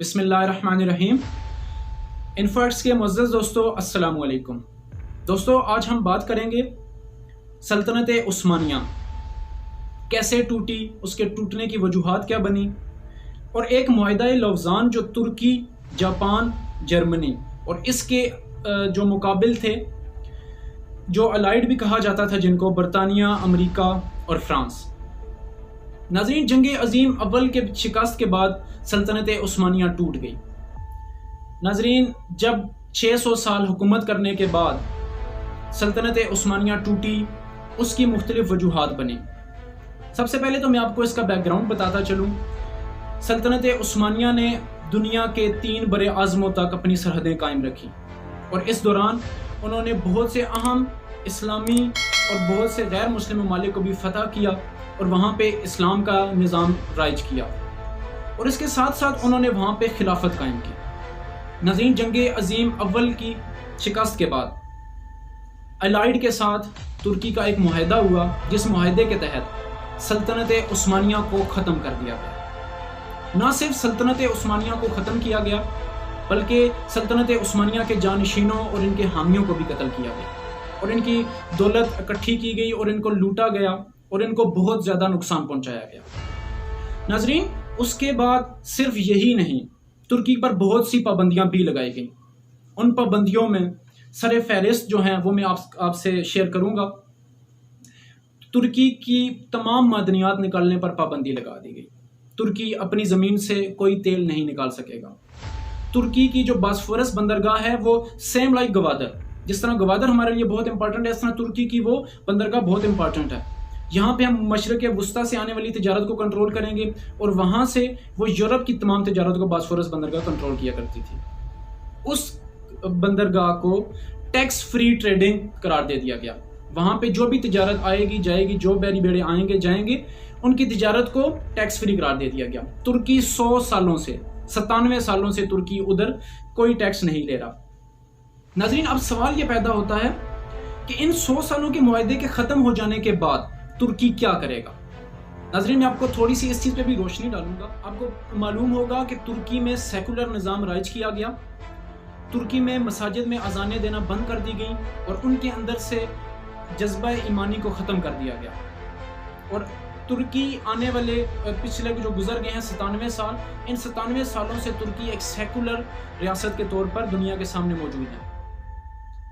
बिस्मिल्लाहिर्रहमानिर्रहीम। इनफैक्ट्स के मुअज़्ज़ज़ दोस्तों, अस्सलामु अलैकुम। दोस्तों, आज हम बात करेंगे सल्तनत उस्मानिया कैसे टूटी, उसके टूटने की वजूहात क्या बनी, और एक मुआहिदा लौज़ान जो तुर्की, जापान, जर्मनी और इसके जो मुकाबिल थे, जो अलाइड भी कहा जाता था जिनको, बरतानिया, अमेरिका और फ्रांस। नाज़रीन, जंग अज़ीम अव्वल के शिकस्त के बाद सल्तनत उस्मानिया टूट गई। नाज़रीन, जब 600 साल हुकूमत करने के बाद सल्तनत उस्मानिया टूटी, उसकी मुख्तलिफ वजूहात बनी। सबसे पहले तो मैं आपको इसका बैकग्राउंड बताता चलूँ। सल्तनत उस्मानिया ने दुनिया के 3 बड़े आज़मों तक अपनी सरहदें कायम रखी, और इस दौरान उन्होंने बहुत से अहम इस्लामी और बहुत से गैर मुस्लिम ममालिक को भी फतह किया और वहाँ पे इस्लाम का निज़ाम राइज किया, और इसके साथ साथ उन्होंने वहाँ पे खिलाफत कायम की। नाज़रीन, जंग अज़ीम अव्वल की शिकस्त के बाद अलाइड के साथ तुर्की का एक मुआहिदा हुआ, जिस मुआहिदे के तहत सल्तनत उस्मानिया को ख़त्म कर दिया गया। न सिर्फ सल्तनत उस्मानिया को ख़त्म किया गया, बल्कि सल्तनत उस्मानिया के जानशीनों और इनके हामियों को भी कत्ल किया गया, और इनकी दौलत इकट्ठी की गई और इनको लूटा गया और इनको बहुत ज़्यादा नुकसान पहुंचाया गया। नाज़रीन, उसके बाद सिर्फ यही नहीं, तुर्की पर बहुत सी पाबंदियां भी लगाई गई। उन पाबंदियों में सर फहरिस्त जो हैं वो मैं आपसे शेयर करूंगा। तुर्की की तमाम मादनियात निकालने पर पाबंदी लगा दी गई। तुर्की अपनी ज़मीन से कोई तेल नहीं निकाल सकेगा। तुर्की की जो बास्फोरस बंदरगाह है वो सेम लाइक गवादर, जिस तरह गवादर हमारे लिए बहुत इंपॉर्टेंट है, इस तरह तुर्की की वो बंदरगाह बहुत इंपॉर्टेंट है। यहाँ पे हम मशरक़ वुस्ता से आने वाली तिजारत को कंट्रोल करेंगे, और वहाँ से वो यूरोप की तमाम तिजारत को बास्फोरस बंदरगाह कंट्रोल किया करती थी। उस बंदरगाह को टैक्स फ्री ट्रेडिंग करार दे दिया गया। वहाँ पे जो भी तिजारत आएगी जाएगी, जो बैरी बेड़े आएंगे जाएंगे, उनकी तिजारत को टैक्स फ्री करार दे दिया गया। तुर्की 100 सालों से, 97 सालों से तुर्की उधर कोई टैक्स नहीं ले रहा। नाज़रीन, अब सवाल ये पैदा होता है कि इन 100 सालों के मुआहिदे के ख़त्म हो जाने के बाद तुर्की क्या करेगा। नाज़रीन, मैं आपको थोड़ी सी इस चीज़ पे भी रोशनी डालूंगा। आपको मालूम होगा कि तुर्की में सेकुलर निज़ाम राइज किया गया। तुर्की में मसाजिद में अजानें देना बंद कर दी गई, और उनके अंदर से जज्बा ईमानी को ख़त्म कर दिया गया। और तुर्की आने वाले पिछले जो गुजर गए हैं 97 साल, इन 97 सालों से तुर्की एक सेकुलर रियासत के तौर पर दुनिया के सामने मौजूद है।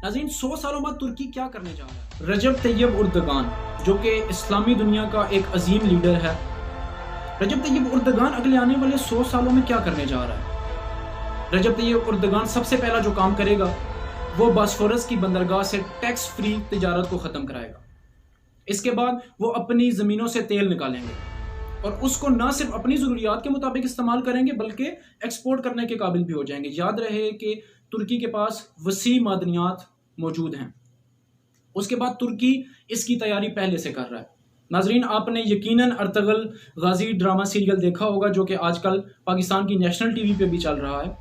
नाज़रीन, 100 सालों बाद तुर्की क्या करने जा रहा है? रजब तैयब उर्दगान, जो कि इस्लामी दुनिया का एक अजीम लीडर है, रजब तैयब उर्दगान अगले आने वाले 100 सालों में क्या करने जा रहा है? रजब तैयब उर्दगान सबसे पहला जो काम करेगा वो बास्फोरस की बंदरगाह से टैक्स फ्री तिजारत को ख़त्म कराएगा। इसके बाद वो अपनी ज़मीनों से तेल निकालेंगे, और उसको न सिर्फ अपनी ज़रूरियात के मुताबिक इस्तेमाल करेंगे, बल्कि एक्सपोर्ट करने के काबिल भी हो जाएंगे। याद रहे कि तुर्की के पास वसी मादनियात मौजूद हैं। उसके बाद तुर्की इसकी तैयारी पहले से कर रहा है। नाज़रीन, आपने यकीनन अर्तगल गाजी ड्रामा सीरियल देखा होगा, जो कि आजकल पाकिस्तान की नेशनल टीवी पे भी चल रहा है।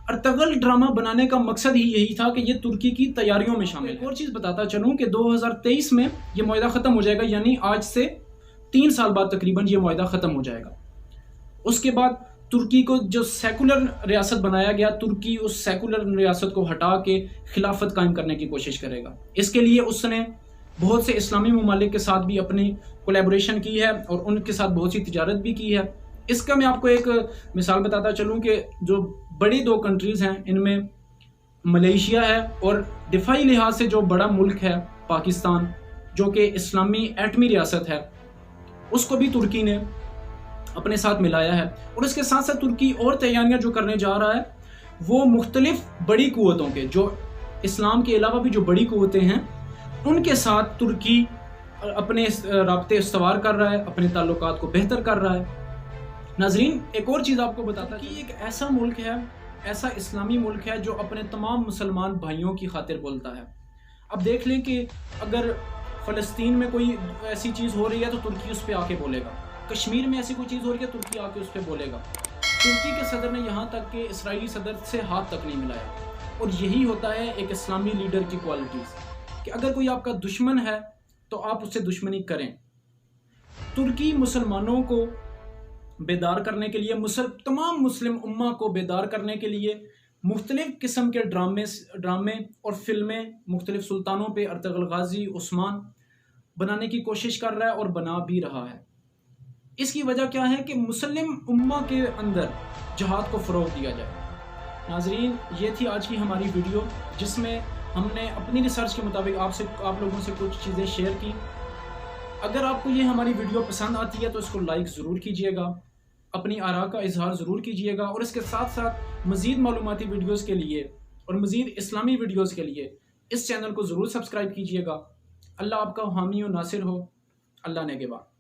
अर्तगल ड्रामा बनाने का मकसद ही यही था कि ये तुर्की की तैयारियों में शामिल है। एक और चीज़ बताता चलूँ कि 2023 में ये मुआहिदा ख़त्म हो जाएगा, यानी आज से 3 साल बाद तकरीबन ये मुआहिदा ख़त्म हो जाएगा। उसके बाद तुर्की को जो सेकुलर रियासत बनाया गया, तुर्की उस सेकुलर रियासत को हटा के खिलाफत कायम करने की कोशिश करेगा। इसके लिए उसने बहुत से इस्लामी ममालिक के साथ भी अपनी कोलैबोरेशन की है, और उनके साथ बहुत सी तिजारत भी की है। इसका मैं आपको एक मिसाल बताता चलूँ कि जो बड़ी 2 कंट्रीज़ हैं, इनमें मलेशिया है, और दिफाई लिहाज से जो बड़ा मुल्क है पाकिस्तान, जो कि इस्लामी एटमी रियासत है, उसको भी तुर्की ने अपने साथ मिलाया है। और इसके साथ साथ तुर्की और तैयारियां जो करने जा रहा है, वो मुख्तलिफ बड़ी कुव्वतों के, जो इस्लाम के अलावा भी जो बड़ी कुव्वतें हैं, उनके साथ तुर्की अपने राब्ते इस्तवार कर रहा है, अपने ताल्लुकात को बेहतर कर रहा है। नाज़रीन, एक और चीज़ आपको बताता कि एक ऐसा मुल्क है, ऐसा इस्लामी मुल्क है जो अपने तमाम मुसलमान भाइयों की खातिर बोलता है। अब देख लें कि अगर फ़लस्तीन में कोई ऐसी चीज़ हो रही है तो तुर्की उस पर आके बोलेगा, कश्मीर में ऐसी कोई चीज़ हो रही है तुर्की आके उस पर बोलेगा। तुर्की के सदर ने यहाँ तक कि इसराइली सदर से हाथ तक नहीं मिलाया। और यही होता है एक इस्लामी लीडर की क्वालिटीज़, कि अगर कोई आपका दुश्मन है तो आप उससे दुश्मनी करें। तुर्की मुसलमानों को بیدار کرنے کے لیے، تمام مسلم امہ کو بیدار کرنے کے لیے مختلف قسم کے ڈرامے اور فلمیں مختلف سلطانوں پہ ارطغرل غازی عثمان بنانے کی کوشش کر رہا ہے اور بنا بھی رہا ہے۔ اس کی وجہ کیا ہے کہ مسلم امہ کے اندر جہاد کو فروغ دیا جائے۔ ناظرین، یہ تھی آج کی ہماری ویڈیو، جس میں ہم نے اپنی ریسرچ کے مطابق آپ لوگوں سے کچھ چیزیں شیئر کی۔ اگر آپ کو یہ ہماری ویڈیو پسند آتی ہے تو اس کو لائک ضرور کیجئے گا، اپنی آراء کا اظہار ضرور کیجئے گا، اور اس کے ساتھ ساتھ مزید معلوماتی ویڈیوز کے لیے اور مزید اسلامی ویڈیوز کے لیے اس چینل کو ضرور سبسکرائب کیجئے گا۔ اللہ آپ کا حامی و ناصر ہو۔ اللہ نگہبان۔